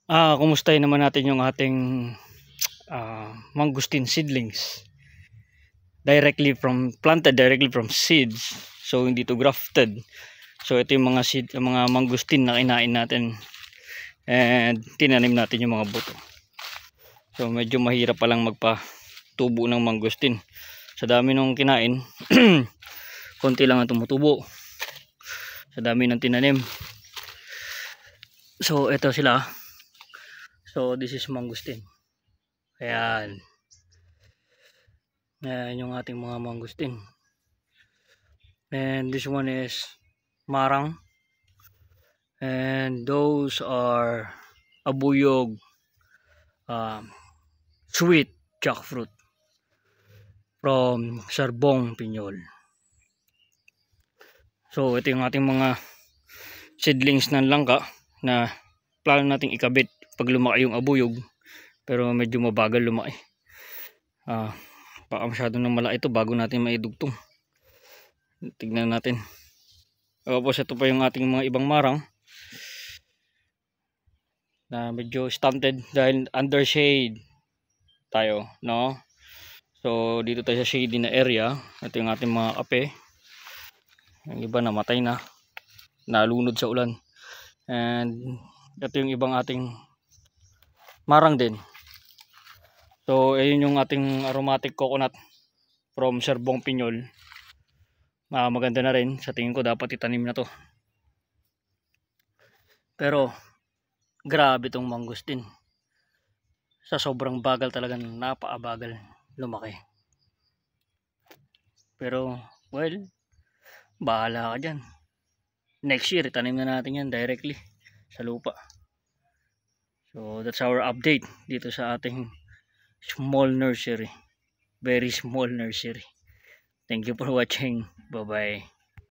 Kumustahin naman natin yung ating mangustin seedlings. Planted directly from seeds. So hindi to grafted. So ito yung mga mangustin na kinain natin. And tinanim natin yung mga buto. So medyo mahirap pa lang magpatubo ng mangustin. Sa dami nung kinain, konti lang ang tumutubo. Sa dami ng tinanim. So ito sila. So this is mangustin. Ayan. Ayan yung ating mga mangustin. And this one is marang. And those are abuyog, sweet jackfruit from Serbong Piñol. So ito yung ating mga seedlings ng langka na plano nating ikabit pag lumaki yung abuyog, pero medyo mabagal lumaki. Baka masyadong nang malaki ito bago natin maidugtong. Tignan natin. Tapos ito pa yung ating mga ibang marang na medyo stunted dahil under shade tayo, no? So dito tayo sa shady na area. Ito yung ating mga kape. Yung iba namatay na, nalunod sa ulan. And ito yung ibang ating marang din. So ayun yung ating aromatic coconut from Serbong Piñol. Maganda na rin. Sa tingin ko dapat itanim na to. Pero grabe tong mangustin. Sa sobrang bagal talaga, napakabagal lumaki. Pero well, bahala ka dyan. Next year itanim na natin yan directly sa lupa. So that's our update dito sa ating small nursery. Very small nursery. Thank you for watching. Bye bye.